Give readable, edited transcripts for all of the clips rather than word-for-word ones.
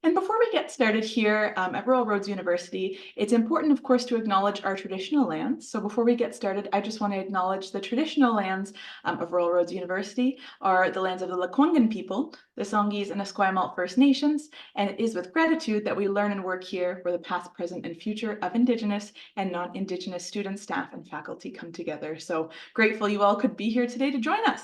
And before we get started here at Rural Roads University, it's important, of course, to acknowledge our traditional lands. So before we get started, I just want to acknowledge the traditional lands of Rural Roads University are the lands of the Lekwungen people, the Songhees and Esquimalt First Nations, and it is with gratitude that we learn and work here where the past, present, and future of Indigenous and non-Indigenous students, staff, and faculty come together. So grateful you all could be here today to join us.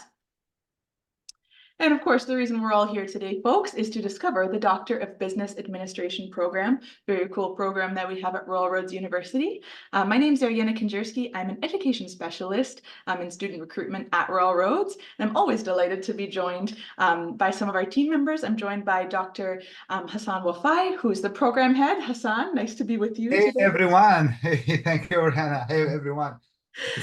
And of course, the reason we're all here today, folks, is to discover the Doctor of Business Administration program, very cool program that we have at Rural Roads University. My name is Ariana Kinjerski. I'm an education specialist in student recruitment at Rural Roads. And I'm always delighted to be joined by some of our team members. I'm joined by Dr. Hassan Wafai, who's the program head. Hassan, nice to be with you Hey today. everyone. Hey, thank you, Hannah. Hey everyone.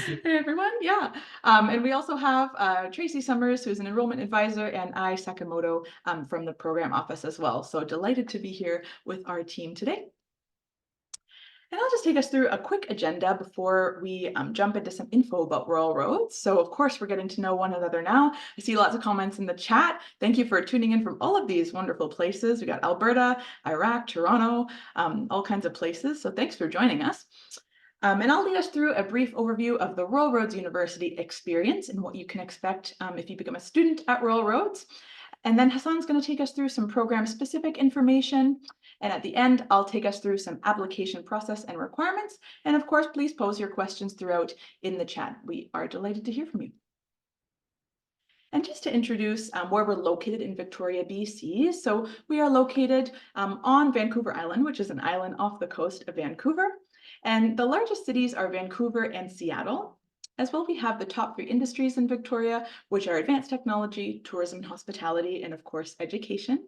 Hey everyone, yeah. And we also have Tracy Summers, who's an enrollment advisor, and I Sakamoto from the program office as well. So delighted to be here with our team today. And I'll just take us through a quick agenda before we jump into some info about Rural Roads. So of course, we're getting to know one another now. I see lots of comments in the chat. Thank you for tuning in from all of these wonderful places. We got Alberta, Iraq, Toronto, all kinds of places. So thanks for joining us. And I'll lead us through a brief overview of the Rural Roads University experience and what you can expect if you become a student at Rural Roads. And then Hassan's going to take us through some program-specific information. And at the end, I'll take us through some application process and requirements. And of course, please pose your questions throughout in the chat. We are delighted to hear from you. And just to introduce where we're located in Victoria, BC. So we are located on Vancouver Island, which is an island off the coast of Vancouver. And the largest cities are Vancouver and Seattle. As well, we have the top 3 industries in Victoria, which are advanced technology, tourism and hospitality, and of course, education.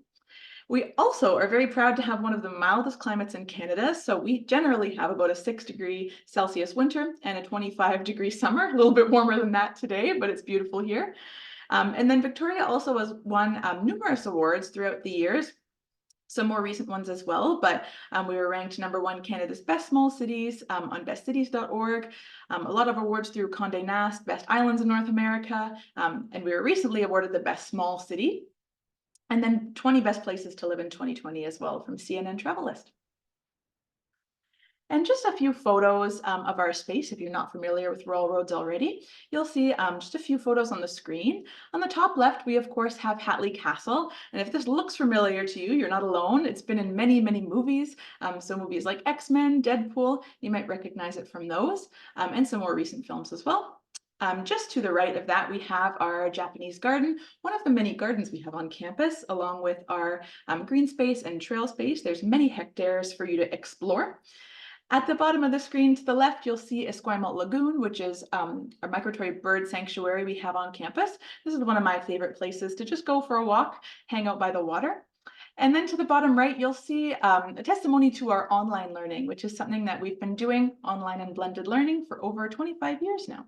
We also are very proud to have one of the mildest climates in Canada. So we generally have about a 6°C winter and a 25° summer, a little bit warmer than that today, but it's beautiful here. And then Victoria also has won numerous awards throughout the years, some more recent ones as well, but we were ranked #1 Canada's best small cities on bestcities.org, a lot of awards through Condé Nast, best islands in North America, and we were recently awarded the best small city, and then 20 best places to live in 2020 as well from CNN Travel List. And just a few photos of our space. If you're not familiar with Rural Roads already, you'll see just a few photos on the screen. On the top left, we of course have Hatley Castle. And if this looks familiar to you, you're not alone. It's been in many, many movies. So movies like X-Men, Deadpool, you might recognize it from those, and some more recent films as well. Just to the right of that, we have our Japanese garden, one of the many gardens we have on campus, along with our green space and trail space. There's many hectares for you to explore. At the bottom of the screen to the left, you'll see Esquimalt Lagoon, which is a migratory bird sanctuary we have on campus. This is one of my favorite places to just go for a walk, hang out by the water. And then to the bottom right, you'll see a testimony to our online learning, which is something that we've been doing, online and blended learning, for over 25 years now.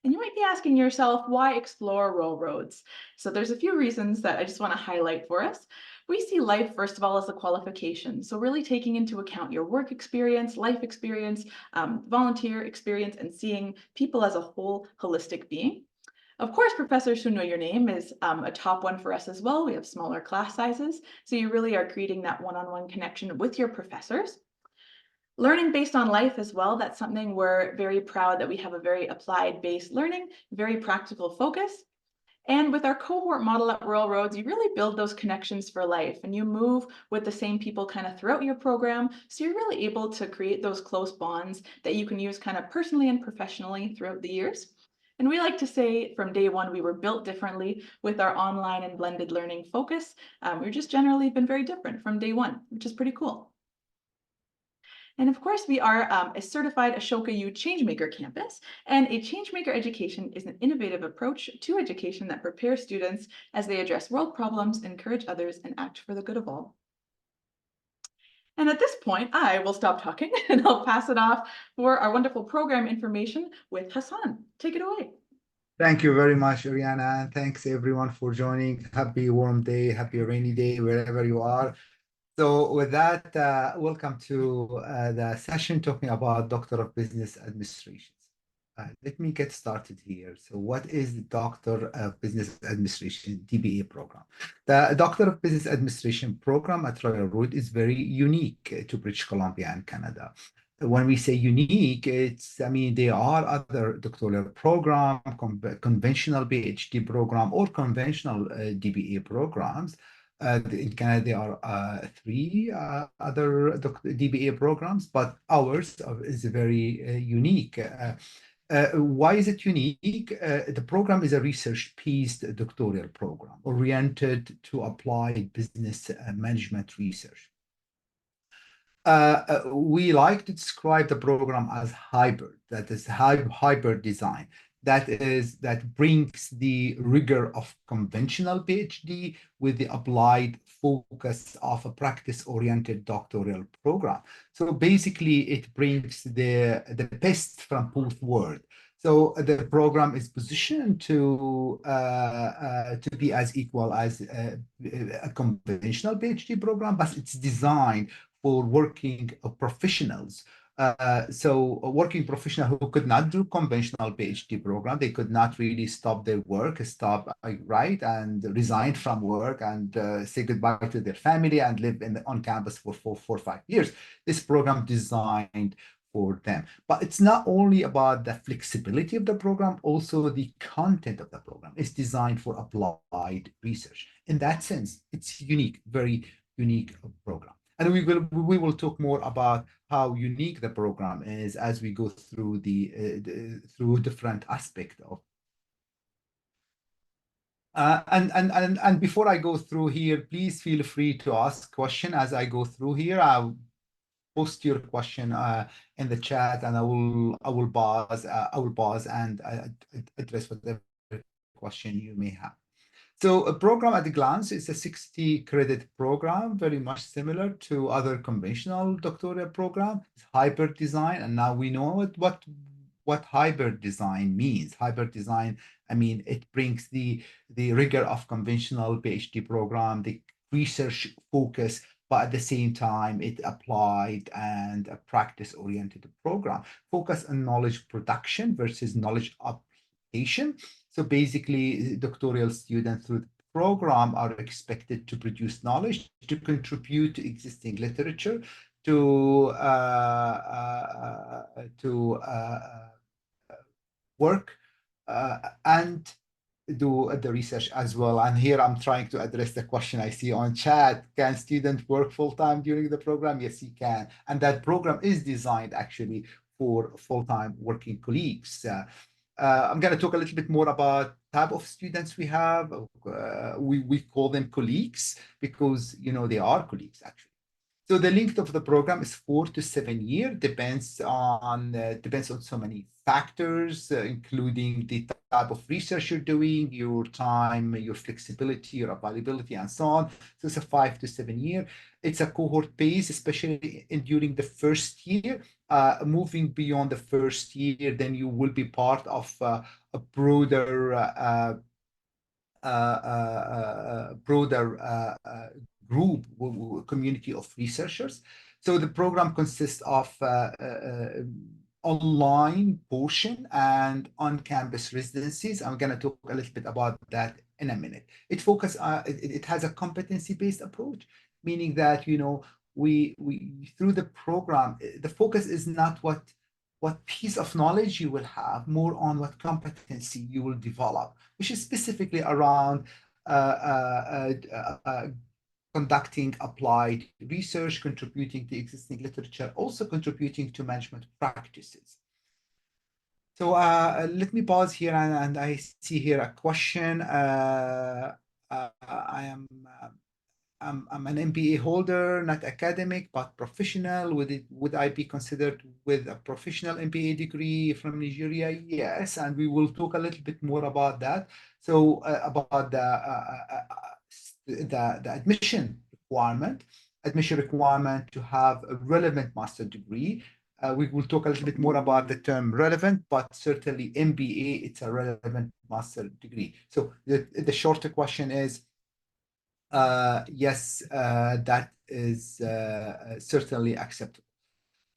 And you might be asking yourself, why explore rural roads? So there's a few reasons that I just want to highlight for us. We see life, first of all, as a qualification. So really taking into account your work experience, life experience, volunteer experience, and seeing people as a whole holistic being. Of course, professors who know your name is a top one for us as well. We have smaller class sizes. So you really are creating that one-on-one connection with your professors. Learning based on life as well, that's something we're very proud that we have a very applied-based learning, very practical focus. And with our cohort model at Rural Roads, you really build those connections for life and you move with the same people kind of throughout your program. So you're really able to create those close bonds that you can use kind of personally and professionally throughout the years. And we like to say from day one, we were built differently with our online and blended learning focus. We've just generally been very different from day one, which is pretty cool. And of course, we are a certified Ashoka U Changemaker campus, and a Changemaker education is an innovative approach to education that prepares students as they address world problems, encourage others, and act for the good of all. And at this point, I will stop talking and I'll pass it off for our wonderful program information with Hassan. Take it away. Thank you very much, Ariana, and thanks everyone for joining. Happy warm day, happy rainy day, wherever you are. So with that, welcome to the session talking about Doctor of Business Administration. let me get started here. So what is the Doctor of Business Administration, DBA program? The Doctor of Business Administration program at Royal Road is very unique to British Columbia and Canada. When we say unique, I mean, there are other doctoral program, conventional PhD program, or conventional DBA programs. In Canada, there are three other DBA programs, but ours is very unique. Why is it unique? The program is a research-based doctoral program oriented to applied business management research. We like to describe the program as hybrid, that is hybrid design. That brings the rigor of conventional PhD with the applied focus of a practice-oriented doctoral program. So basically, it brings the best from both worlds. So the program is positioned to be as equal as a conventional PhD program, but it's designed for working professionals. So a working professional who could not do conventional PhD program, they could not really stop their work, right, and resign from work and say goodbye to their family and live on campus for 4 or 5 years. This program designed for them. But it's not only about the flexibility of the program, also the content of the program is designed for applied research. In that sense, it's unique, very unique program. And we will talk more about how unique the program is as we go through through different aspects of. And before I go through here, please feel free to ask question as I go through here. I'll post your question in the chat, and I will pause and address whatever question you may have. So a program at a glance is a 60 credit program, very much similar to other conventional doctoral program. It's hybrid design, and now we know what hybrid design means. Hybrid design, I mean, it brings the rigor of conventional PhD program, the research focus, but at the same time, it applied and a practice-oriented program. Focus on knowledge production versus knowledge application. So basically, doctoral students through the program are expected to produce knowledge, to contribute to existing literature, to work and do the research as well. And here I'm trying to address the question I see on chat. Can students work full-time during the program? Yes, he can. And that program is designed actually for full-time working colleagues. I'm going to talk a little bit more about type of students we have. We call them colleagues because, they are colleagues actually. So the length of the program is 4 to 7 years, depends on so many factors, including the type of research you're doing, your time, your flexibility, your availability, and so on. So it's a 5 to 7 year. It's a cohort base, especially during the first year. Moving beyond the first year, then you will be part of a broader group, community of researchers. So the program consists of online portion and on-campus residencies. I'm going to talk a little bit about that in a minute. It has a competency-based approach, meaning that we through the program, the focus is not what piece of knowledge you will have, more on what competency you will develop, which is specifically around conducting applied research, contributing to existing literature, also contributing to management practices. So let me pause here, and I see here a question. I'm an MBA holder, not academic, but professional. Would I be considered with a professional MBA degree from Nigeria? Yes, and we will talk a little bit more about that. So about the admission requirement to have a relevant master degree. We will talk a little bit more about the term relevant, but certainly MBA, it's a relevant master degree. So the shorter question is, yes, that is certainly acceptable.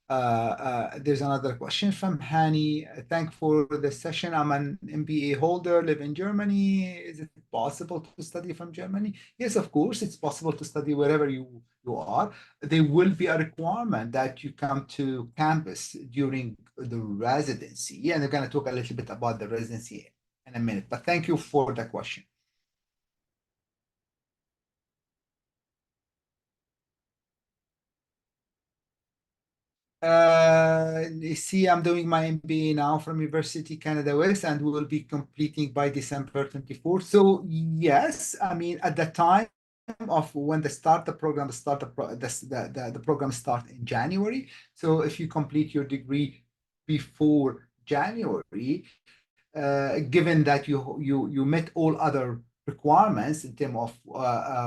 There's another question from Hani. Thank for the session. I'm an MBA holder, live in Germany. Is it possible to study from Germany? Yes, of course, it's possible to study wherever you are. There will be a requirement that you come to campus during the residency. And we're going to talk a little bit about the residency in a minute. But thank you for the question. You see, I'm doing my MBA now from University Canada West, and we will be completing by December 24th. So yes, I mean, at the time of when the program start, the program start in January. So if you complete your degree before January, given that you met all other requirements in terms of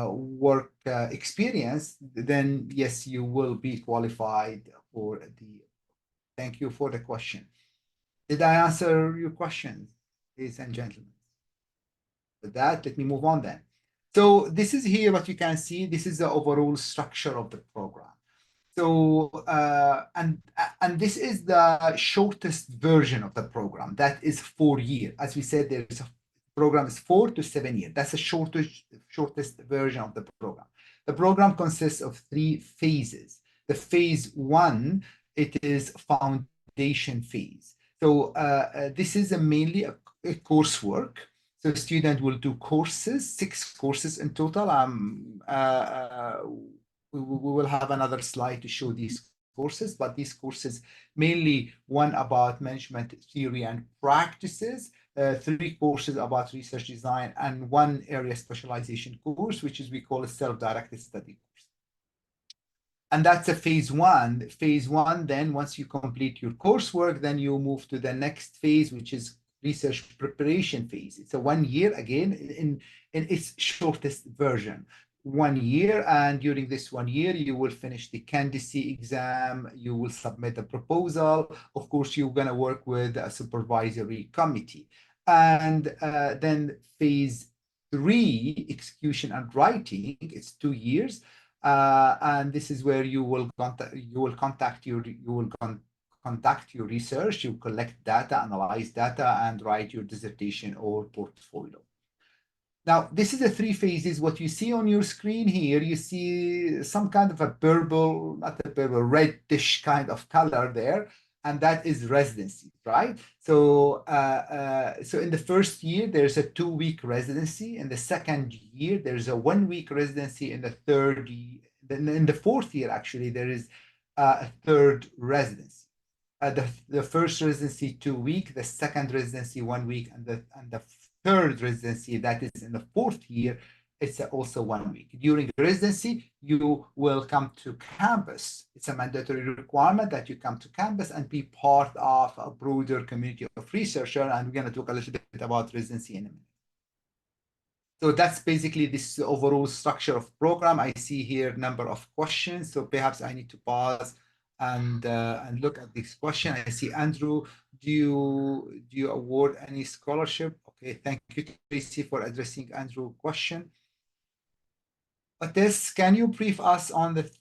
work experience, then yes, you will be qualified for the. Thank you for the question. Did I answer your question, ladies and gentlemen? With that, let me move on then. So this is here what you can see. This is the overall structure of the program. So and this is the shortest version of the program. That is 4 years. As we said, there's a program is 4 to 7 years. That's the shortest version of the program. The program consists of 3 phases. The phase one, it is foundation phase. So this is mainly a coursework. So student will do courses, 6 courses in total. We will have another slide to show these courses, but these courses mainly one about management theory and practices, 3 courses about research design, and one area specialization course, which is we call a self-directed study course. And that's a phase one. Phase one, then once you complete your coursework, then you move to the next phase, which is research preparation phase. It's a 1 year again in its shortest version. 1 year, and during this 1 year, you will finish the candidacy exam, you will submit a proposal. Of course, you're going to work with a supervisory committee. And then phase three, execution and writing, it's 2 years. And this is where you will contact your research, you collect data, analyze data, and write your dissertation or portfolio. Now, this is the 3 phases. What you see on your screen here, you see some kind of a purple, not a purple, reddish kind of color there, and that is residency, right? So, so in the first year, there's a 2-week residency. In the second year, there's a 1-week residency. In the third year, in the fourth year, actually, there is a third residency. The first residency 2 week, the second residency 1 week, and the third residency that is in the fourth year, it's also 1 week. During residency, you will come to campus. It's a mandatory requirement that you come to campus and be part of a broader community of researchers. And we're going to talk a little bit about residency in a minute. So that's basically this overall structure of program. I see here number of questions, so perhaps I need to pause and look at this question. I see Andrew, do you award any scholarship? Okay, thank you, Tracy, for addressing Andrew's question. But this, can you brief us on the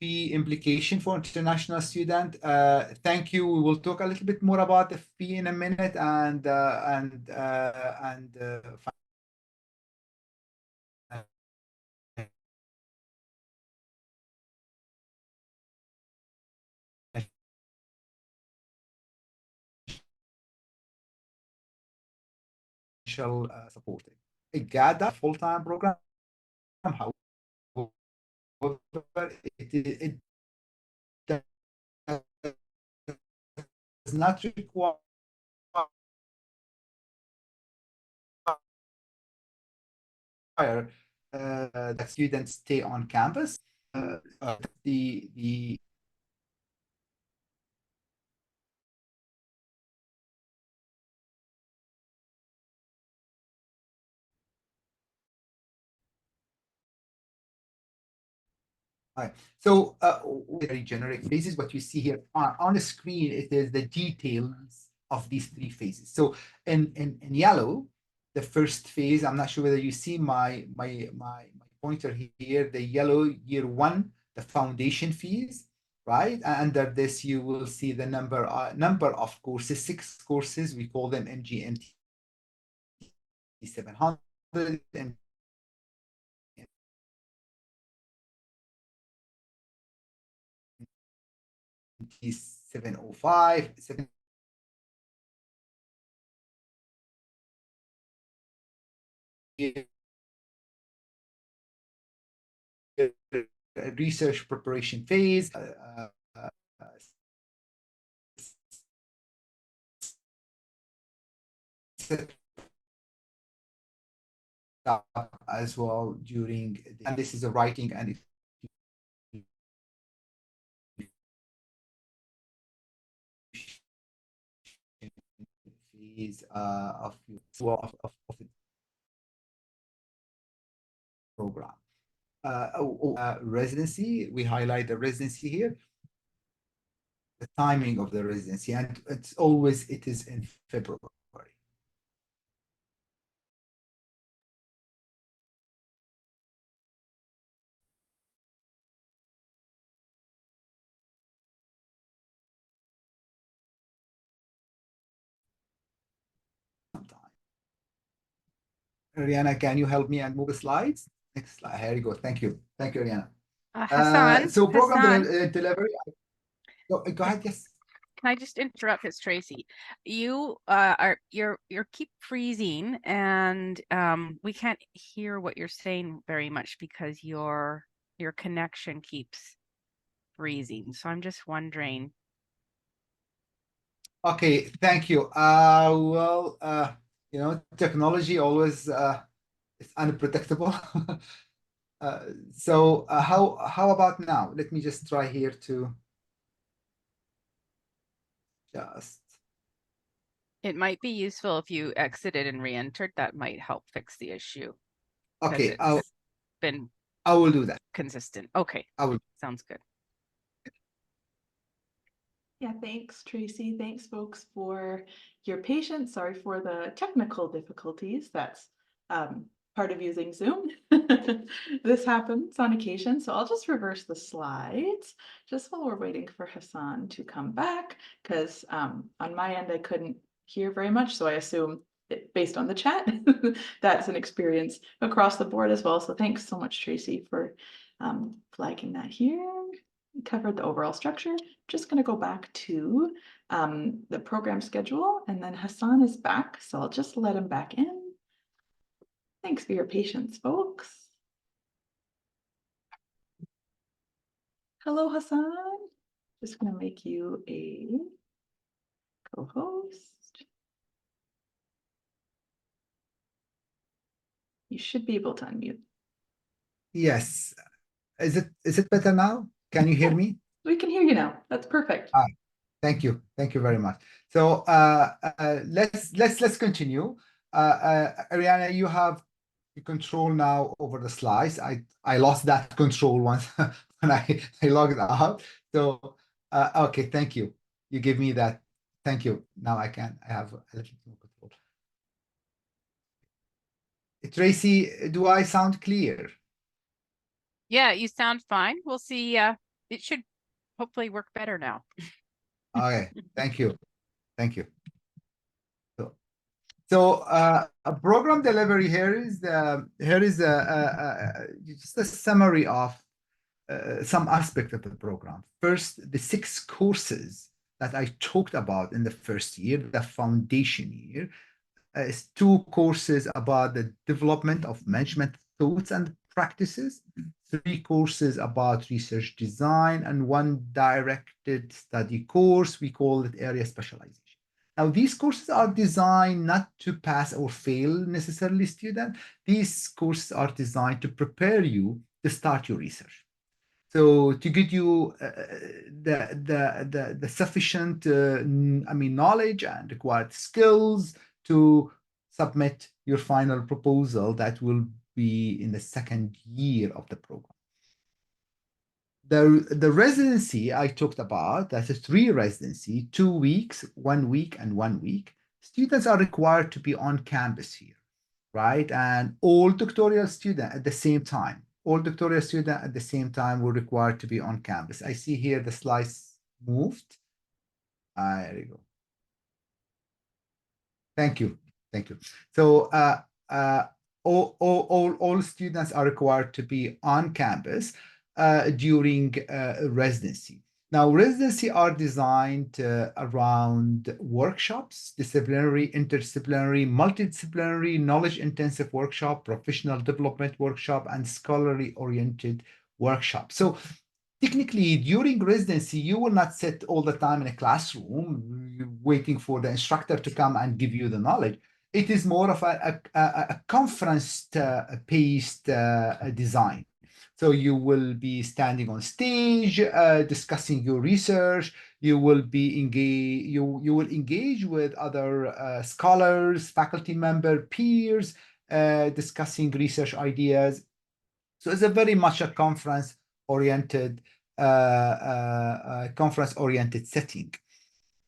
fee implication for international student? Thank you. We will talk a little bit more about the fee in a minute and financial supporting. GADA full-time program, however, it does not require that students stay on campus. The Right. So very generic phases. What you see here on the screen, it is the details of these 3 phases. So in yellow, the first phase, I'm not sure whether you see my pointer here, the yellow year 1, the foundation phase, right? And under this, you will see the number of courses, 6 courses. We call them MGMT 700, MGMT 705, research preparation phase, as well during, and this is a writing and phase of the program. Residency, we highlight the residency here, the timing of the residency, and it is in February. Rihanna, can you help me and move the slides? Next slide. Here you go. Thank you. Thank you, Rihanna. So program delivery. Go ahead. Yes. Can I just interrupt? It's Tracy. You you're keep freezing, and we can't hear what you're saying very much because your connection keeps freezing. So I'm just wondering. Okay. Thank you. Well, technology always is unpredictable. So how about now? Let me just try here to just. It might be useful if you exited and re-entered. That might help fix the issue. Okay, It's been I will do that. Consistent. Okay. I will. Sounds good. Yeah, thanks, Tracy. Thanks, folks, for your patience. Sorry for the technical difficulties. That's part of using Zoom. This happens on occasion, so I'll just reverse the slides just while we're waiting for Hassan to come back, because on my end, I couldn't hear very much, so I assume based on the chat, that's an experience across the board as well. So thanks so much, Tracy, for flagging that here. We covered the overall structure. Just going to go back to the program schedule, and then Hassan is back, so I'll just let him back in. Thanks for your patience, folks. Hello, Hassan. Just going to make you a co-host. You should be able to unmute. Yes. Is it better now? Can you hear me? We can hear you now. That's perfect. Thank you. Thank you very much. So let's continue. Ariana, you have the control now over the slides. I lost that control once when I logged out. So okay, thank you. You give me that. Thank you. Now I have a little more control. Tracy, do I sound clear? Yeah, you sound fine. We'll see. It should hopefully work better now. Okay, thank you. Thank you. So a program delivery here is just a summary of some aspect of the program. First, the 6 courses that I talked about in the first year, the foundation year, is 2 courses about the development of management thoughts and practices, 3 courses about research design, and 1 directed study course. We call it area specialization. Now, these courses are designed not to pass or fail necessarily students. These courses are designed to prepare you to start your research. So to give you the sufficient knowledge and required skills to submit your final proposal that will be in the second year of the program. The residency I talked about, that's a 3 residency, 2 weeks, 1 week, and 1 week. Students are required to be on campus here, right? And all doctoral students at the same time. all doctoral students at the same time will require to be on campus. I see here the slides moved. There you go. Thank you. Thank you. So all students are required to be on campus during residency. Now, residency are designed around workshops, disciplinary, interdisciplinary, multidisciplinary, knowledge-intensive workshop, professional development workshop, and scholarly-oriented workshop. So technically, during residency, you will not sit all the time in a classroom waiting for the instructor to come and give you the knowledge. It is more of a conference-based design. So you will be standing on stage, discussing your research. You will be you will engage with other scholars, faculty member, peers, discussing research ideas. So it's a very much a conference-oriented setting.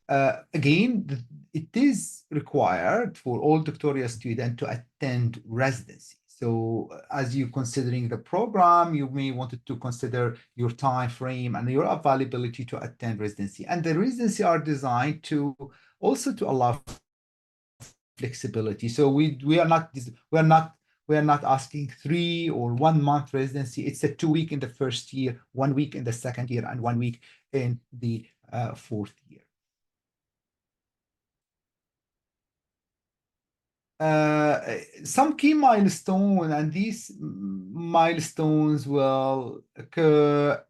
Again, it is required for all doctoral students to attend residency. So as you're considering the program, you may want to consider your time frame and your availability to attend residency. And the residency are designed to also to allow flexibility. So we are not asking 3 or 1 month residency. It's a 2 week in the first year, 1 week in the second year, and 1 week in the fourth year. Some key milestone, and these milestones will occur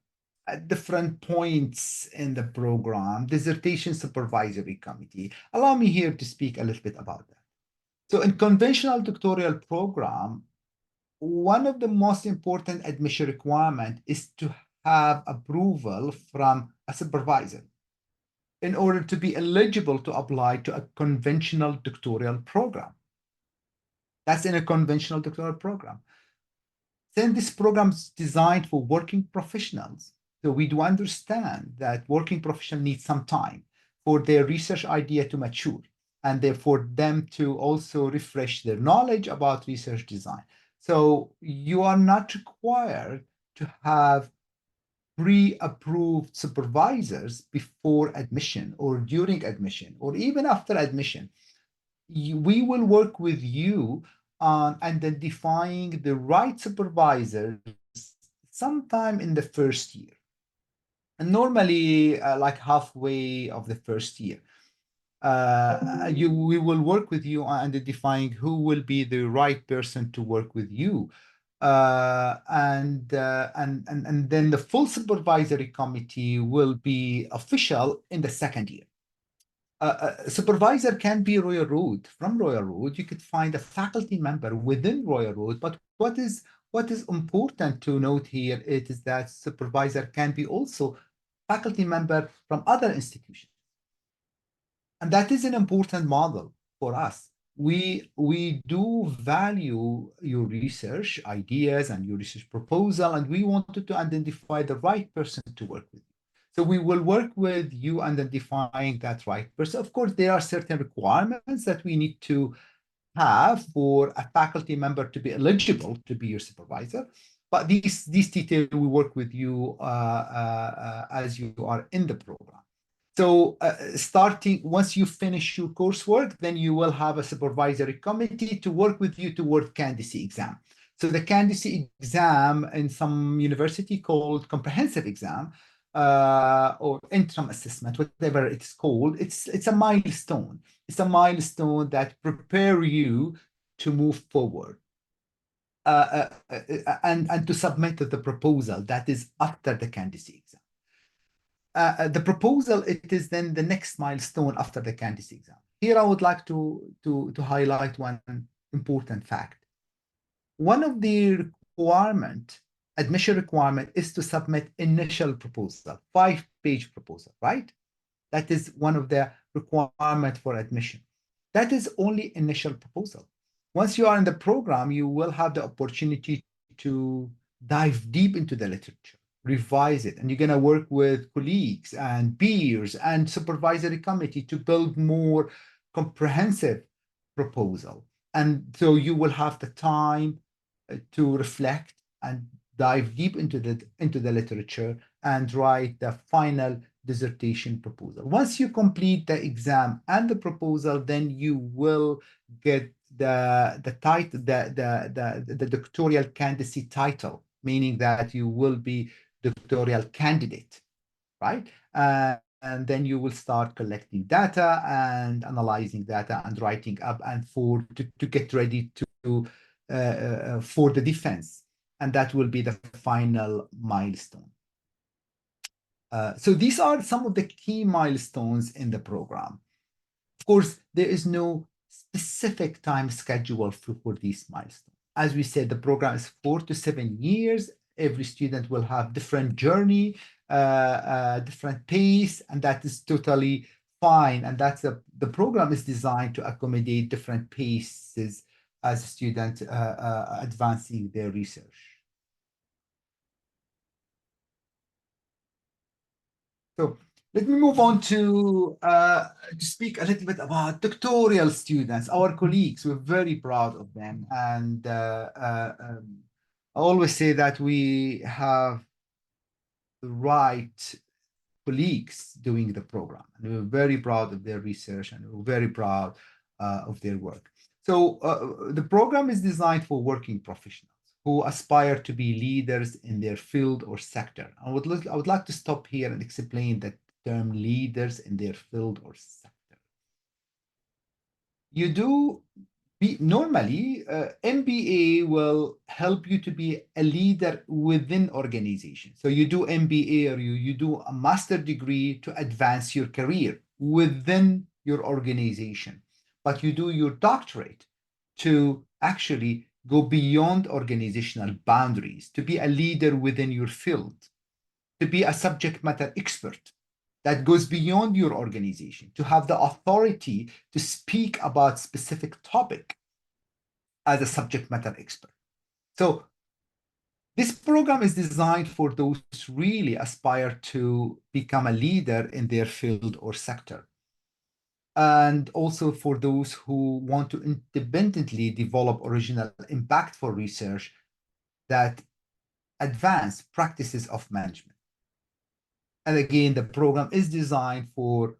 at different points in the program. Dissertation Supervisory Committee. Allow me here to speak a little bit about that. So in conventional doctoral program, one of the most important admission requirement is to have approval from a supervisor in order to be eligible to apply to a conventional doctoral program. That's in a conventional doctoral program. Then this program is designed for working professionals. So we do understand that working professionals need some time for their research idea to mature and therefore them to also refresh their knowledge about research design. So you are not required to have pre-approved supervisors before admission or during admission or even after admission. We will work with you on identifying the right supervisors sometime in the first year. And normally like halfway of the first year. We will work with you on identifying who will be the right person to work with you. And then the full supervisory committee will be official in the second year. A supervisor can be Royal Road. From Royal Road, you could find a faculty member within Royal Road. But what is important to note here is that supervisor can be also faculty member from other institutions. And that is an important model for us. We do value your research ideas and your research proposal, and we wanted to identify the right person to work with. So we will work with you identifying that right person. Of course, there are certain requirements that we need to have for a faculty member to be eligible to be your supervisor. But these details, we work with you as you are in the program. So starting, once you finish your coursework, then you will have a supervisory committee to work with you toward candidacy exam. So the candidacy exam in some university called comprehensive exam or interim assessment, whatever it's called, it's a milestone. It's a milestone that prepare you to move forward. And to submit the proposal that is after the candidacy exam. The proposal, it is then the next milestone after the candidacy exam. Here I would like to highlight one important fact. One of the admission requirement is to submit initial proposal, 5-page proposal, right? That is one of the requirement for admission. That is only initial proposal. Once you are in the program, you will have the opportunity to dive deep into the literature, revise it, and you're going to work with colleagues and peers and supervisory committee to build more comprehensive proposal. And so you will have the time to reflect and dive deep into the literature and write the final dissertation proposal. Once you complete the exam and the proposal, then you will get the title, the doctoral candidacy title, meaning that you will be doctoral candidate, right? And then you will start collecting data and analyzing data and writing up and to get ready to for the defense, and that will be the final milestone. So these are some of the key milestones in the program. Of course, there is no specific time schedule for these milestones. As we said, the program is 4 to 7 years. Every student will have different journey, different pace, and that is totally fine. And the program is designed to accommodate different paces as a student advancing their research. So let me move on to speak a little bit about doctoral students, our colleagues. We're very proud of them. And I always say that we have the right colleagues doing the program. And we're very proud of their research and we're very proud of their work. So the program is designed for working professionals who aspire to be leaders in their field or sector. I would like to stop here and explain the term leaders in their field or sector. You do normally MBA will help you to be a leader within organization. So you do MBA or you do a master degree to advance your career within your organization, but you do your doctorate to actually go beyond organizational boundaries, to be a leader within your field, to be a subject matter expert that goes beyond your organization, to have the authority to speak about specific topic as a subject matter expert. So this program is designed for those who really aspire to become a leader in their field or sector. And also for those who want to independently develop original impactful research that advance practices of management. And again, the program is designed for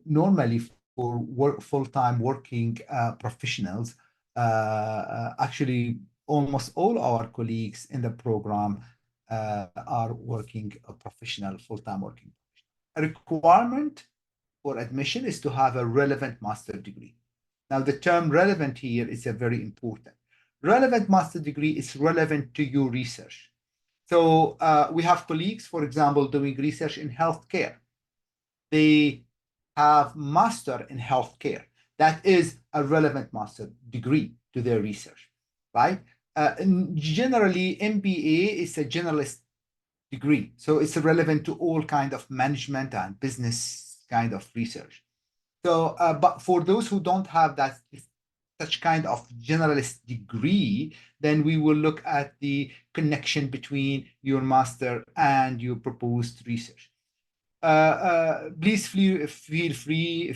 normally for full-time working professionals. Actually, almost all our colleagues in the program are working professional, full-time working. A requirement for admission is to have a relevant master degree. Now, the term relevant here is a very important. Relevant master degree is relevant to your research. So we have colleagues, for example, doing research in healthcare. They have master in healthcare. That is a relevant master degree to their research, right? Generally, MBA is a generalist degree. So it's relevant to all kind of management and business kind of research. So, but for those who don't have that such kind of generalist degree, then we will look at the connection between your master and your proposed research. Please feel free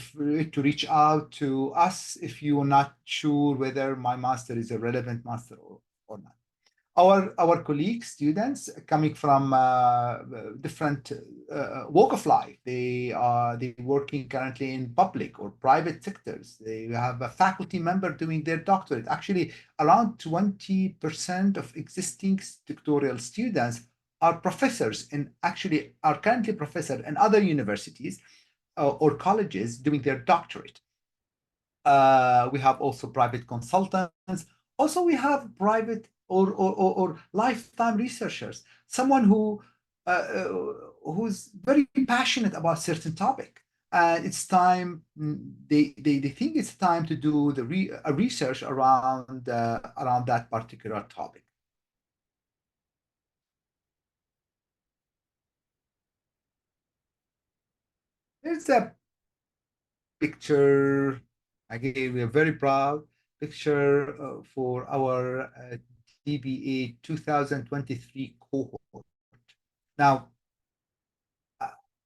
to reach out to us if you're not sure whether my master is a relevant master or not. Our colleagues, students coming from different walk of life, they working currently in public or private sectors. They have a faculty member doing their doctorate. Actually, around 20% of existing doctoral students are professors and actually are currently professors in other universities or colleges doing their doctorate. We have also private consultants. Also, we have private or lifetime researchers, someone who's very passionate about certain topic. And it's time, they think it's time to do a research around that particular topic. Here's a picture. Again, we are very proud picture for our DBA 2023 cohort. Now,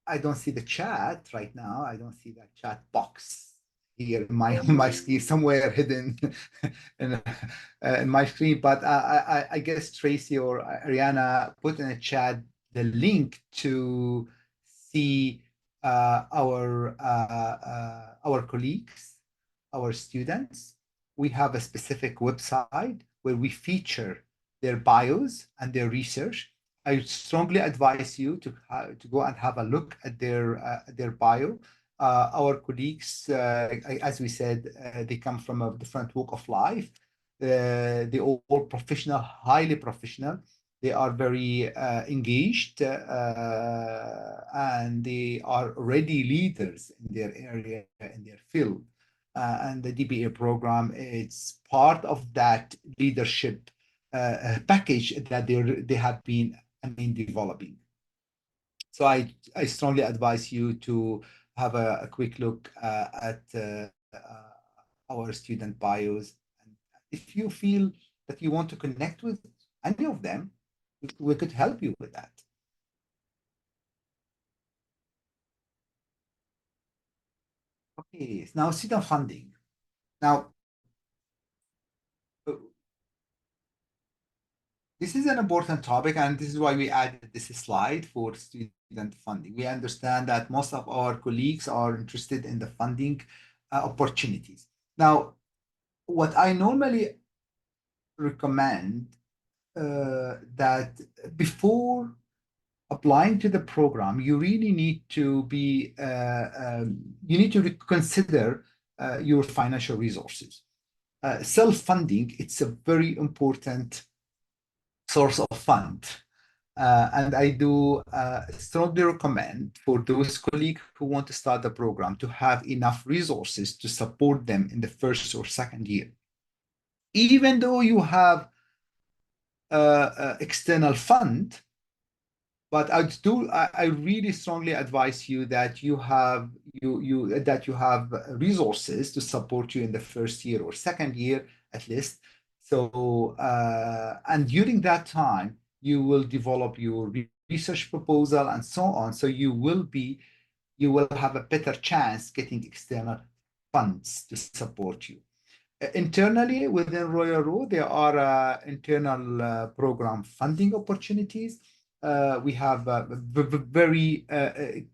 I don't see the chat right now. I don't see that chat box. here in my screen, somewhere hidden in my screen. But I guess Tracy or Ariana put in a chat the link to see our colleagues, our students. We have a specific website where we feature their bios and their research. I strongly advise you to go and have a look at their bio. Our colleagues, as we said, they come from a different walk of life. They all professional, highly professional. They are very engaged, and they are already leaders in their area, in their field. And the DBA program, it's part of that leadership package that they have been, developing. So I strongly advise you to have a quick look at our student bios. And if you feel that you want to connect with any of them, we could help you with that. Okay, now student funding. Now, this is an important topic, and this is why we added this slide for student funding. We understand that most of our colleagues are interested in the funding opportunities. Now, what I normally recommend that before applying to the program, you really need to be you need to consider your financial resources. Self-funding, it's a very important source of fund. And I do strongly recommend for those colleagues who want to start the program to have enough resources to support them in the first or second year. Even though you have external fund, but I really strongly advise you that you have resources to support you in the first year or second year at least. So and during that time you will develop your research proposal and so on. So you will have a better chance getting external funds to support you. Internally within Royal Road, there are internal program funding opportunities. We have a very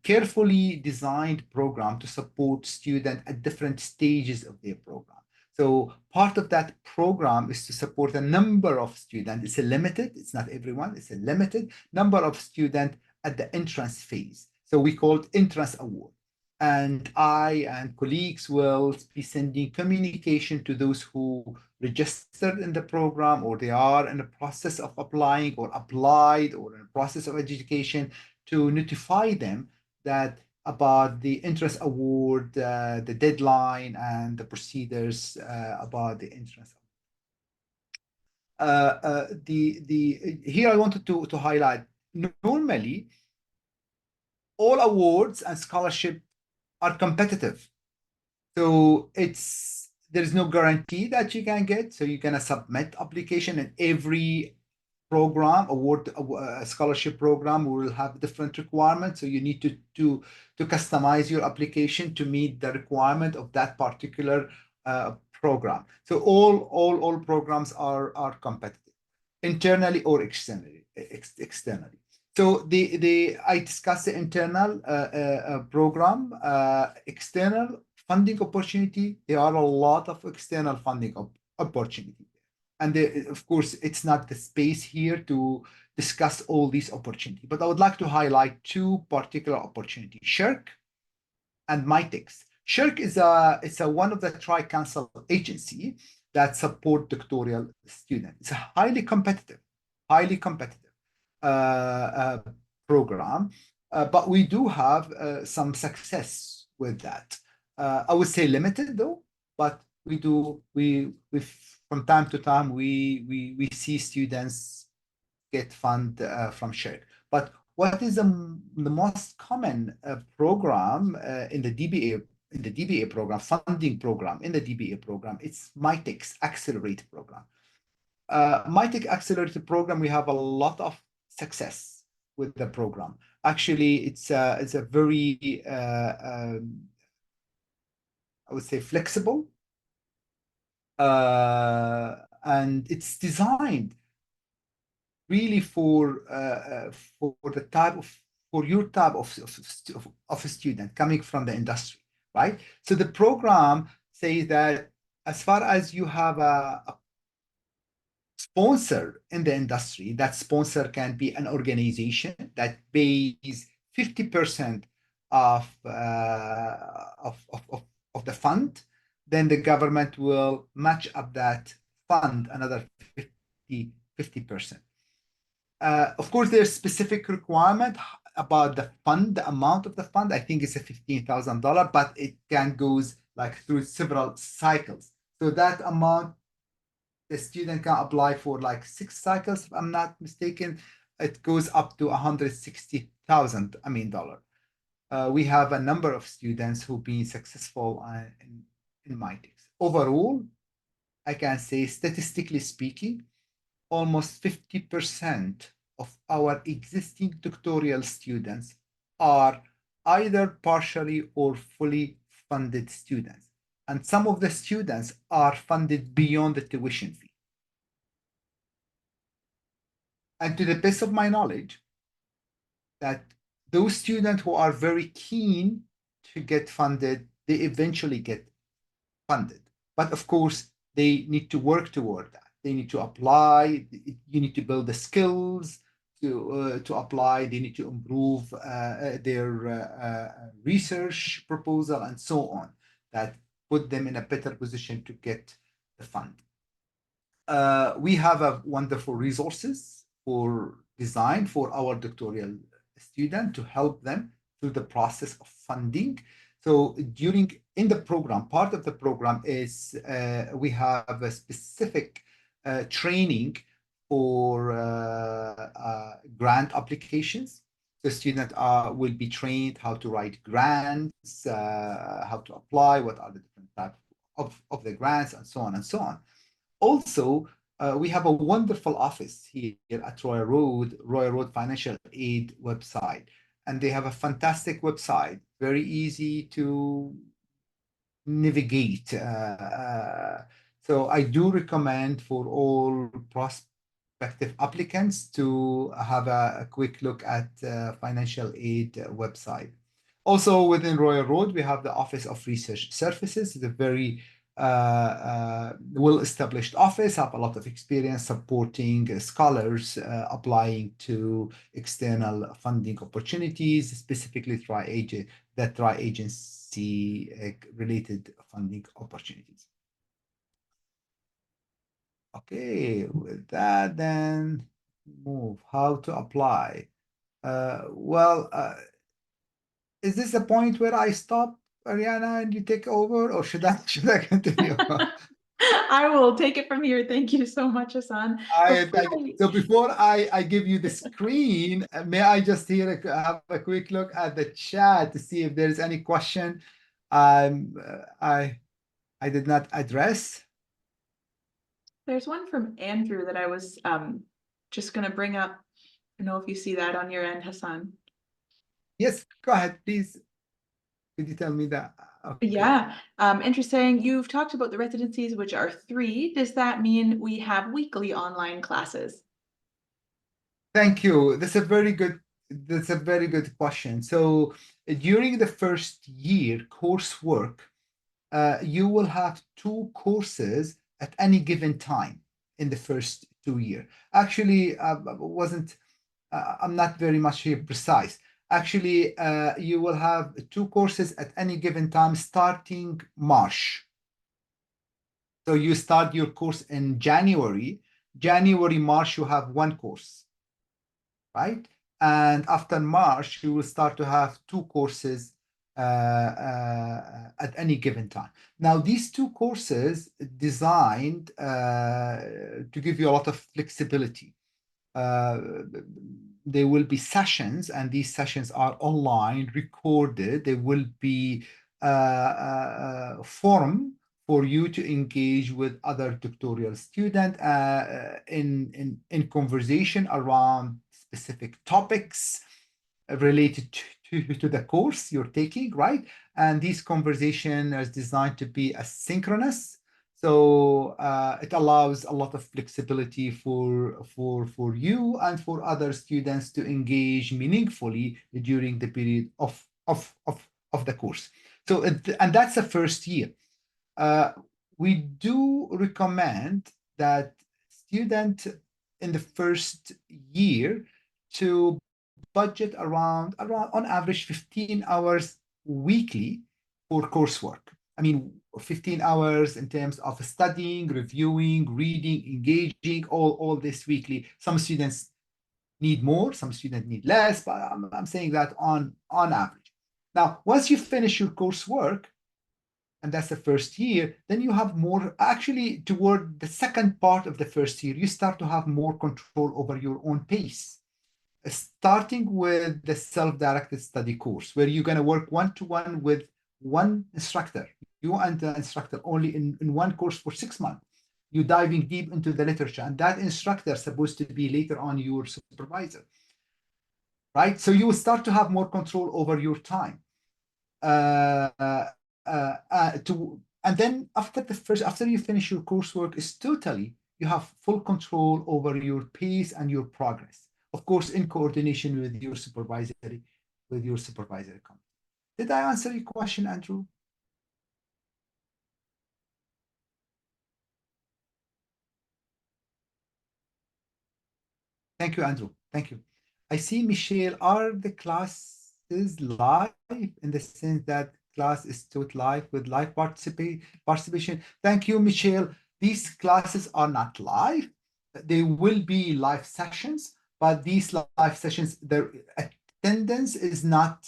carefully designed program to support students at different stages of their program. So part of that program is to support a number of students. It's a limited, it's not everyone, it's a limited number of students at the entrance phase. So we call it entrance award. And I and colleagues will be sending communication to those who registered in the program, or they are in the process of applying or applied or in the process of education, to notify them that about the entrance award, the deadline, and the procedures about the entrance. Here I wanted to highlight, normally all awards and scholarship are competitive. So there's no guarantee that you can get. So you're gonna submit application, and every program, scholarship program will have different requirements. So you need to customize your application to meet the requirement of that particular program. So all programs are competitive, internally or externally. So I discussed the internal program, external funding opportunity. There are a lot of external funding opportunity, and of course, it's not the space here to discuss all these opportunities. But I would like to highlight two particular opportunities: SHIRK and MITEX. SHIRK is one of the tri-council agency that support doctoral students. It's a highly competitive program, but we do have some success with that. I would say limited though, but we from time to time we see students get fund from SHIRK. But what is the most common program in the DBA program, funding program in the DBA program? It's MITEX Accelerate program. MITEC Accelerated program, we have a lot of success with the program. Actually, it's a very I would say, flexible. And it's designed really for the type of for your type of a student coming from the industry, right? So the program says that as far as you have a sponsor in the industry, that sponsor can be an organization that pays 50% of, of the fund, then the government will match up that fund another 50%. Of course, there's specific requirement about the fund, the amount of the fund. I think it's a $15,000, but it can goes like through several cycles. So that amount, the student can apply for like 6 cycles, if I'm not mistaken. It goes up to 160,000, dollar. We have a number of students who've been successful in MITEX. Overall, I can say, statistically speaking, almost 50% of our existing doctoral students are either partially or fully funded students. And some of the students are funded beyond the tuition fee. And to the best of my knowledge, that those students who are very keen to get funded, they eventually get funded. But of course, they need to work toward that. They need to apply. You need to build the skills to apply. They need to improve their research proposal and so on, that put them in a better position to get the fund. We have a wonderful resources for design for our doctoral student to help them through the process of funding. So in the program, part of the program is we have a specific training for grant applications. The student will be trained how to write grants, how to apply, what are the different types of the grants, and so on and so on. Also, we have a wonderful office here at Royal Road Financial Aid website. And they have a fantastic website, very easy to navigate. So I do recommend for all prospective applicants to have a quick look at financial aid website. Also within Royal Road, we have the Office of Research Services, the very well-established office, have a lot of experience supporting scholars applying to external funding opportunities, specifically tri-agency related funding opportunities. Okay, with that, then move how to apply. Is this the point where I stop, Ariana, and you take over, or should I continue? I will take it from here. Thank you so much, Hassan. So before I give you the screen, may I just have a quick look at the chat to see if there's any question I did not address? There's one from Andrew that I was just going to bring up. I don't know if you see that on your end, Hassan. Yes, go ahead, please. Could you tell me that? Okay. Yeah, interesting. You've talked about the residencies, which are 3. Does that mean we have weekly online classes? Thank you. That's a very good question. So during the first year coursework, you will have 2 courses at any given time in the first 2 years. Actually, I'm not very much here precise. Actually, you will have 2 courses at any given time starting March. So you start your course in January, March, you have 1 course, right? And after March, you will start to have 2 courses at any given time. Now, these 2 courses designed to give you a lot of flexibility. There will be sessions, and these sessions are online, recorded. There will be a forum for you to engage with other doctoral students in conversation around specific topics related to the course you're taking, right? And this conversation is designed to be asynchronous. So it allows a lot of flexibility for you and for other students to engage meaningfully during the period of the course. So, and that's the first year. We do recommend that student in the first year to budget around on average 15 hours weekly for coursework. I mean, 15 hours in terms of studying, reviewing, reading, engaging, all this weekly. Some students need more, some students need less, but I'm saying that on average. Now, once you finish your coursework, and that's the first year, then you have more, actually toward the second part of the first year, you start to have more control over your own pace. Starting with the self-directed study course, where you're going to work one-to-one with one instructor. You and the instructor only in one course for 6 months. You're diving deep into the literature, and that instructor is supposed to be later on your supervisor, right? So you will start to have more control over your time. And then after you finish your coursework, is totally you have full control over your pace and your progress, of course, in coordination with your supervisory company. Did I answer your question, Andrew? Thank you, Andrew. Thank you. I see, Michelle, are the classes live in the sense that class is taught live with live participation? Thank you, Michelle. These classes are not live. They will be live sessions, but these live sessions, the attendance is not,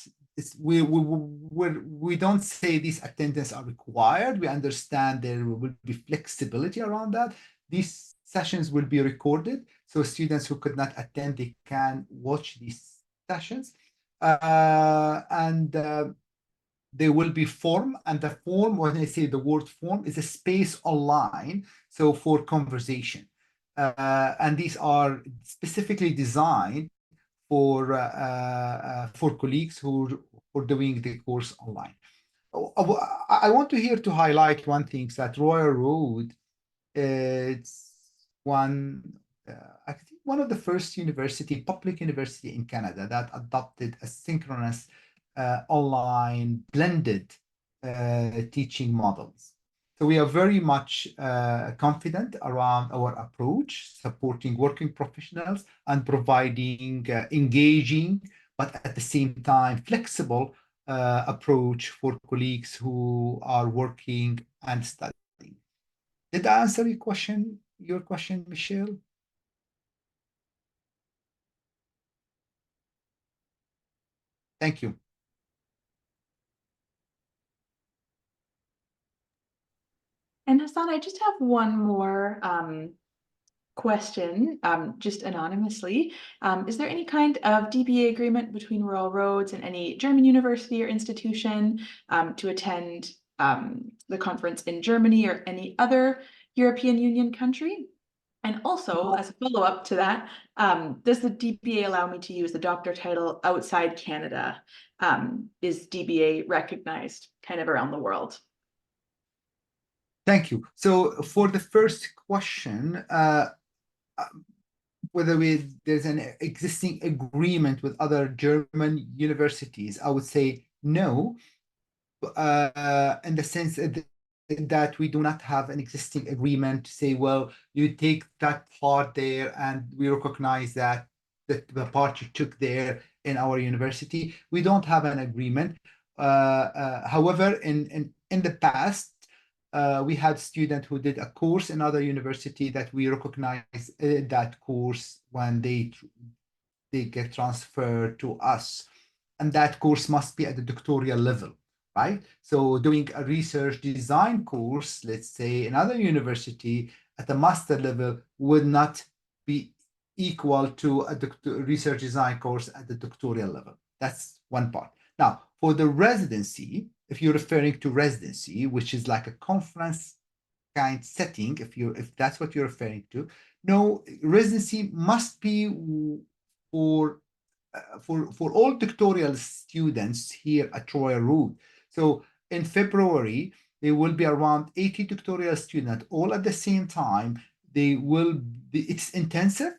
we don't say these attendance are required. We understand there will be flexibility around that. These sessions will be recorded, so students who could not attend, they can watch these sessions. There will be form, and the form, when I say the word form, is a space online, so for conversation. And these are specifically designed for colleagues who are doing the course online. I want to here to highlight one thing, that Royal Road, it's I think one of the first public university in Canada that adopted a synchronous online blended teaching models. So we are very much confident around our approach, supporting working professionals and providing engaging, but at the same time flexible approach for colleagues who are working and studying. Did I answer your question, Michelle? Thank you. And Hassan, I just have one more question, just anonymously. Is there any kind of DBA agreement between Royal Roads and any German university or institution to attend the conference in Germany or any other European Union country? And also, as a follow-up to that, does the DBA allow me to use the doctor title outside Canada? Is DBA recognized kind of around the world? Thank you. So for the first question, whether there's an existing agreement with other German universities, I would say no, in the sense that we do not have an existing agreement to say, well, you take that part there and we recognize that the part you took there in our university. We don't have an agreement. However, in the past, we had students who did a course in other university that we recognize that course when they get transferred to us. And that course must be at the doctoral level, right? So doing a research design course, let's say another university at the master level would not be equal to a research design course at the doctoral level. That's one part. Now, for the residency, if you're referring to residency, which is like a conference kind setting, if that's what you're referring to, no, residency must be for for all doctoral students here at Royal Road. So in February, there will be around 80 doctoral students all at the same time. It's intensive.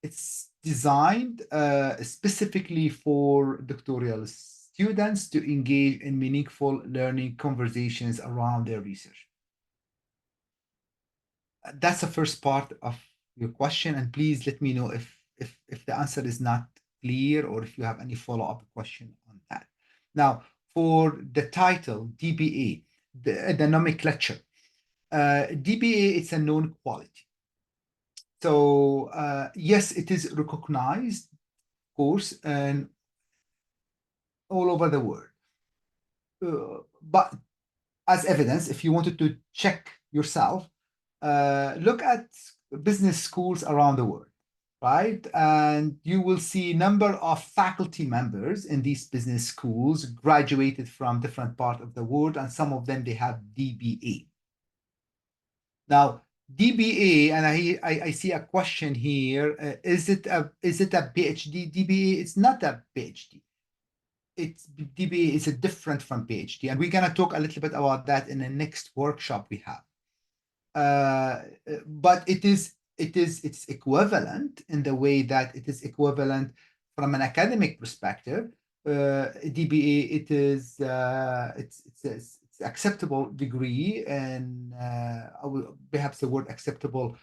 It's designed specifically for doctoral students to engage in meaningful learning conversations around their research. That's the first part of your question, and please let me know if the answer is not clear or if you have any follow-up question on that. Now, for the title, DBA, the nomenclature, DBA, it's a known quality. So yes, it is recognized, of course, and all over the world. But as evidence, if you wanted to check yourself, look at business schools around the world, right? And you will see number of faculty members in these business schools graduated from different parts of the world, and some of them, they have DBA. Now, DBA, and I see a question here, is it a PhD DBA? It's not a PhD. It's DBA is different from PhD, and we're gonna talk a little bit about that in the next workshop we have. But it's equivalent in the way that it is equivalent from an academic perspective. DBA, it's acceptable degree, and perhaps the word acceptable,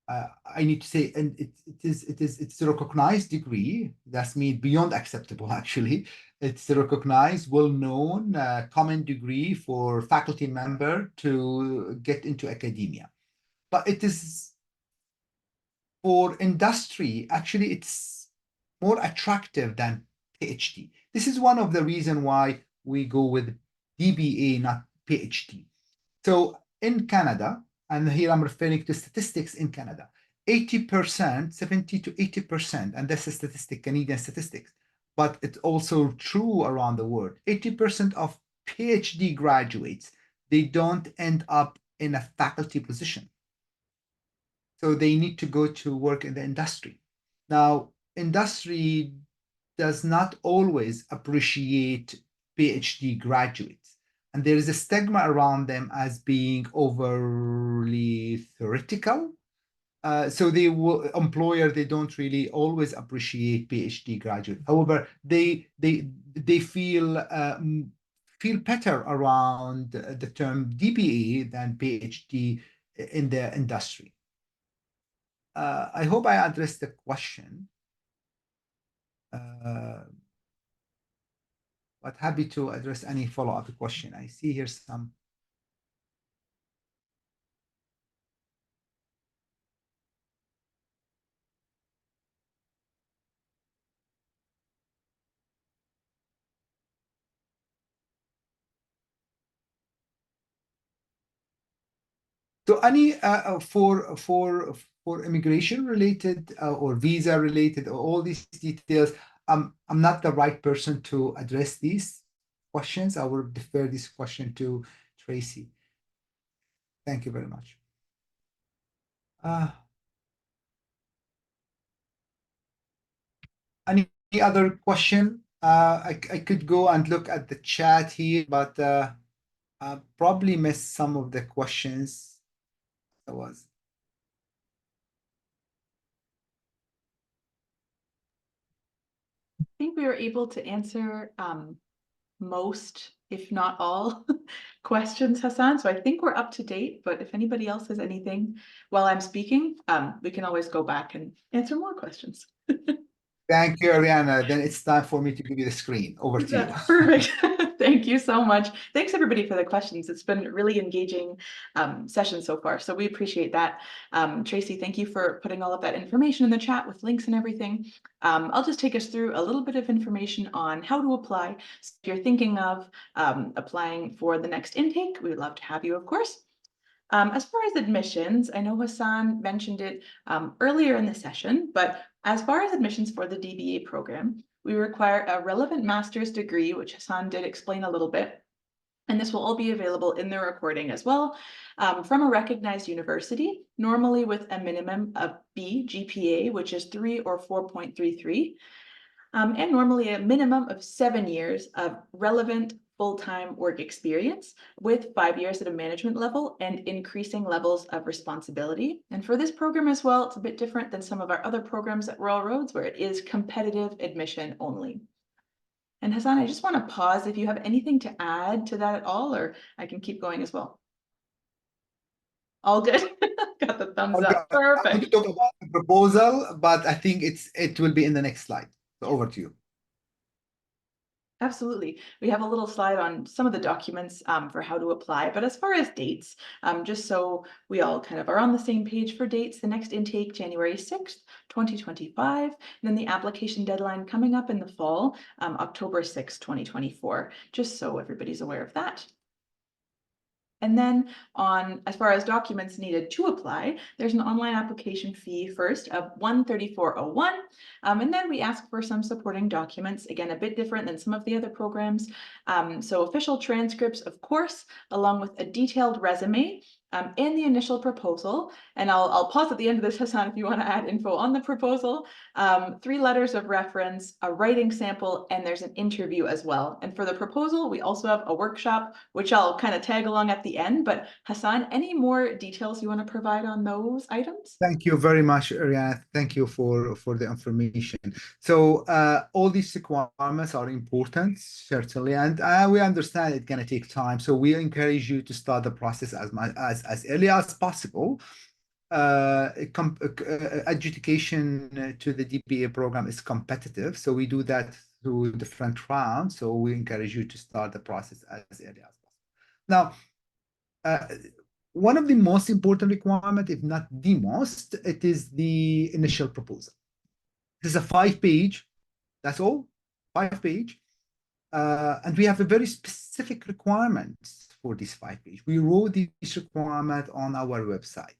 I need to say, and it's a recognized degree. That's mean beyond acceptable, actually. It's a recognized, well-known, common degree for faculty member to get into academia. But it is for industry, actually, it's more attractive than PhD. This is one of the reasons why we go with DBA, not PhD. So in Canada, and here I'm referring to statistics in Canada, 80%, 70 to 80%, and that's a statistic, Canadian statistics, but it's also true around the world. 80% of PhD graduates, they don't end up in a faculty position. So they need to go to work in the industry. Now, industry does not always appreciate PhD graduates, and there is a stigma around them as being overly theoretical. So employer, they don't really always appreciate PhD graduate. However, they feel better around the term DBA than PhD in the industry. I hope I addressed the question. But happy to address any follow-up question. I see here some. So any for immigration related or visa related, or all these details, I'm not the right person to address these questions. I will defer this question to Tracy. Thank you very much. Any other question? I could go and look at the chat here, but I probably missed some of the questions. I think we were able to answer most, if not all, questions, Hassan. So I think we're up to date, but if anybody else has anything while I'm speaking, we can always go back and answer more questions. Thank you, Ariana. Then it's time for me to give you the screen. Over to you. Perfect. Thank you so much. Thanks everybody for the questions. It's been a really engaging session so far. So we appreciate that. Tracy, thank you for putting all of that information in the chat with links and everything. I'll just take us through a little bit of information on how to apply. So if you're thinking of applying for the next intake, we would love to have you, of course. As far as admissions, I know Hassan mentioned it earlier in the session, but as far as admissions for the DBA program, we require a relevant master's degree, which Hassan did explain a little bit, And this will all be available in the recording as well, from a recognized university, normally with a minimum of B GPA, which is 3 or 4.33, and normally a minimum of 7 years of relevant full-time work experience with 5 years at a management level and increasing levels of responsibility. And for this program as well, it's a bit different than some of our other programs at Royal Roads, where it is competitive admission only. And Hassan, I just want to pause if you have anything to add to that at all, or I can keep going as well. All good. Got the thumbs up. I want to Perfect. talk about the proposal, but I think it will be in the next slide. So over to you. Absolutely. We have a little slide on some of the documents for how to apply, but as far as dates, just so we all kind of are on the same page for dates, the next intake, January 6th, 2025, and then the application deadline coming up in the fall, October 6th, 2024, just so everybody's aware of that. And then as far as documents needed to apply, there's an online application fee first of $134.01. And then we ask for some supporting documents, again, a bit different than some of the other programs. So official transcripts, of course, along with a detailed resume, and the initial proposal. And I'll pause at the end of this, Hassan, if you want to add info on the proposal. 3 letters of reference, a writing sample, and there's an interview as well. And for the proposal, we also have a workshop, which I'll kind of tag along at the end. But Hassan, any more details you want to provide on those items? Thank you very much, Ariana. Thank you for the information. So all these requirements are important, certainly, and we understand it's going to take time. So we encourage you to start the process as early as possible. Adjudication to the DPA program is competitive, so we do that through different rounds. So we encourage you to start the process as early as possible. Now, one of the most important requirements, if not the most, it is the initial proposal. This is a 5-page, that's all, 5-page. And we have a very specific requirements for this 5-page. We wrote this requirement on our website.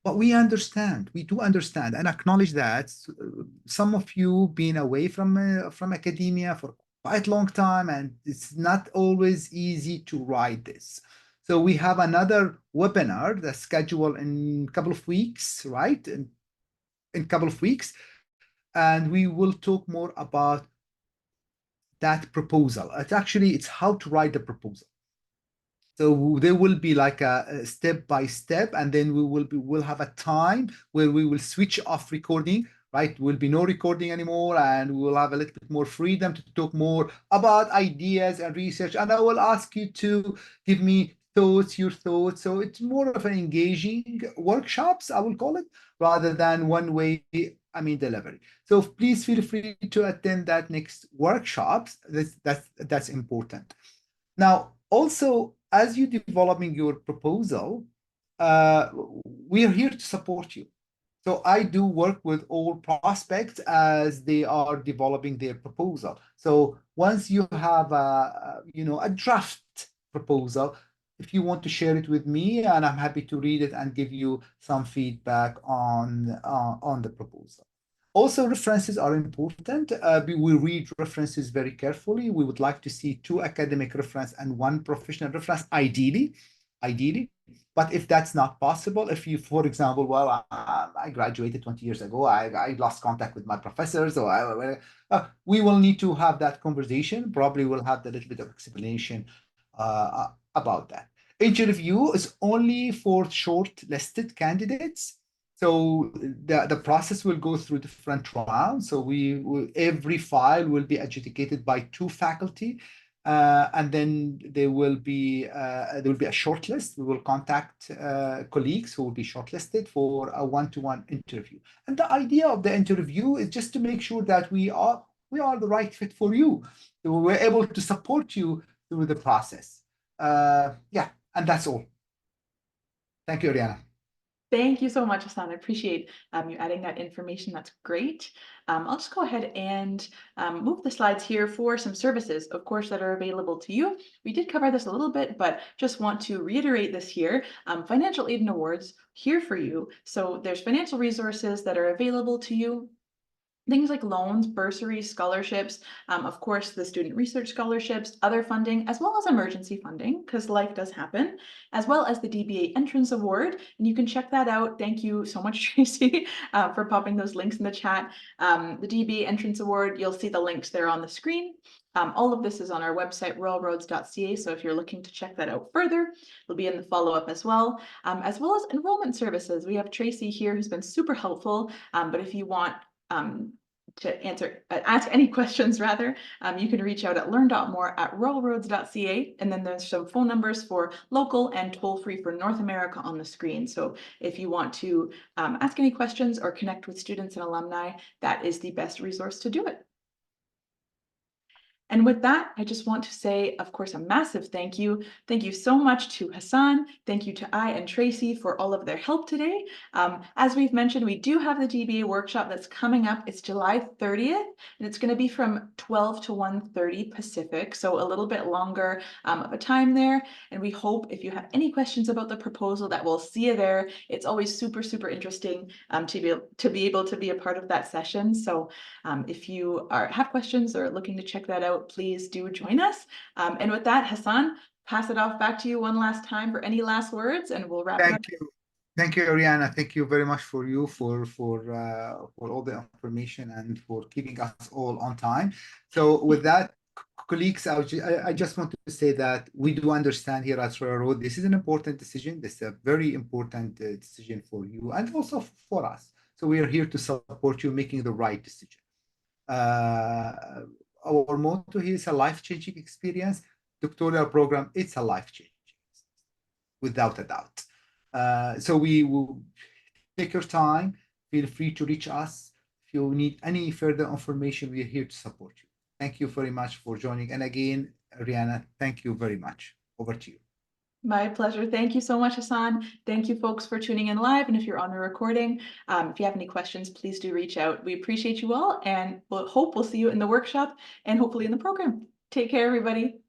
But we do understand and acknowledge that some of you been away from academia for quite a long time, and it's not always easy to write this. So we have another webinar that's scheduled in a couple of weeks, right? In a couple of weeks. And we will talk more about that proposal. It's how to write the proposal. So there will be like a step by step, and then we'll have a time where we will switch off recording, right? Will be no recording anymore, and we will have a little bit more freedom to talk more about ideas and research. And I will ask you to give me your thoughts. So it's more of an engaging workshops, I will call it, rather than one-way, delivery. So please feel free to attend that next workshops. That's important. Now, also, as you're developing your proposal, we are here to support you. So I do work with all prospects as they are developing their proposal. So once you have a draft proposal, if you want to share it with me, and I'm happy to read it and give you some feedback on the proposal. Also, references are important. We read references very carefully. We would like to see 2 academic reference and 1 professional reference, ideally. But if that's not possible, if you, for example, well, I graduated 20 years ago, I lost contact with my professors, or we will need to have that conversation. Probably we'll have a little bit of explanation about that. Interview is only for shortlisted candidates. So the process will go through different rounds. So every file will be adjudicated by 2 faculty, and then there will be a shortlist. We will contact colleagues who will be shortlisted for a one-to-one interview. And the idea of the interview is just to make sure that we are the right fit for you. So we're able to support you through the process. And that's all. Thank you, Ariana. Thank you so much, Hassan. I appreciate you adding that information. That's great. I'll just go ahead and move the slides here for some services, of course, that are available to you. We did cover this a little bit, but just want to reiterate this here. Financial aid and awards here for you. So there's financial resources that are available to you Things like loans, bursaries, scholarships, of course, the student research scholarships, other funding, as well as emergency funding, because life does happen, as well as the DBA Entrance Award. And you can check that out. Thank you so much, Tracy, for popping those links in the chat. The DBA Entrance Award, you'll see the links there on the screen. All of this is on our website, royalroads.ca. So if you're looking to check that out further, it'll be in the follow-up as well as enrollment services. We have Tracy here who's been super helpful. But if you want to ask any questions rather, you can reach out at learn.more@royalroads.ca. And then there's some phone numbers for local and toll-free for North America on the screen. So if you want to ask any questions or connect with students and alumni, that is the best resource to do it. And with that, I just want to say, of course, a massive thank you. Thank you so much to Hassan. Thank you to I and Tracy for all of their help today. As we've mentioned, we do have the DBA workshop that's coming up. It's July 30th, and it's going to be from 12 to 1:30 Pacific, so a little bit longer of a time there. And we hope if you have any questions about the proposal that we'll see you there. It's always super, super interesting to be able to be a part of that session. So if you have questions or looking to check that out, please do join us. And with that, Hassan, pass it off back to you one last time for any last words, and we'll wrap it up. Thank you. Thank you, Ariana. Thank you very much for all the information and for keeping us all on time. So with that, colleagues, I just want to say that we do understand here at Royal Road, this is an important decision. This is a very important decision for you and also for us. So we are here to support you making the right decision. Our motto here is a life-changing experience. Doctoral program, it's a life-changing, without a doubt. So we will take your time. Feel free to reach us. If you need any further information, we are here to support you. Thank you very much for joining. And again, Rihanna, thank you very much. Over to you. My pleasure. Thank you so much, Hassan. Thank you, folks, for tuning in live. And if you're on the recording, if you have any questions, please do reach out. We appreciate you all, and we'll see you in the workshop and hopefully in the program. Take care, everybody.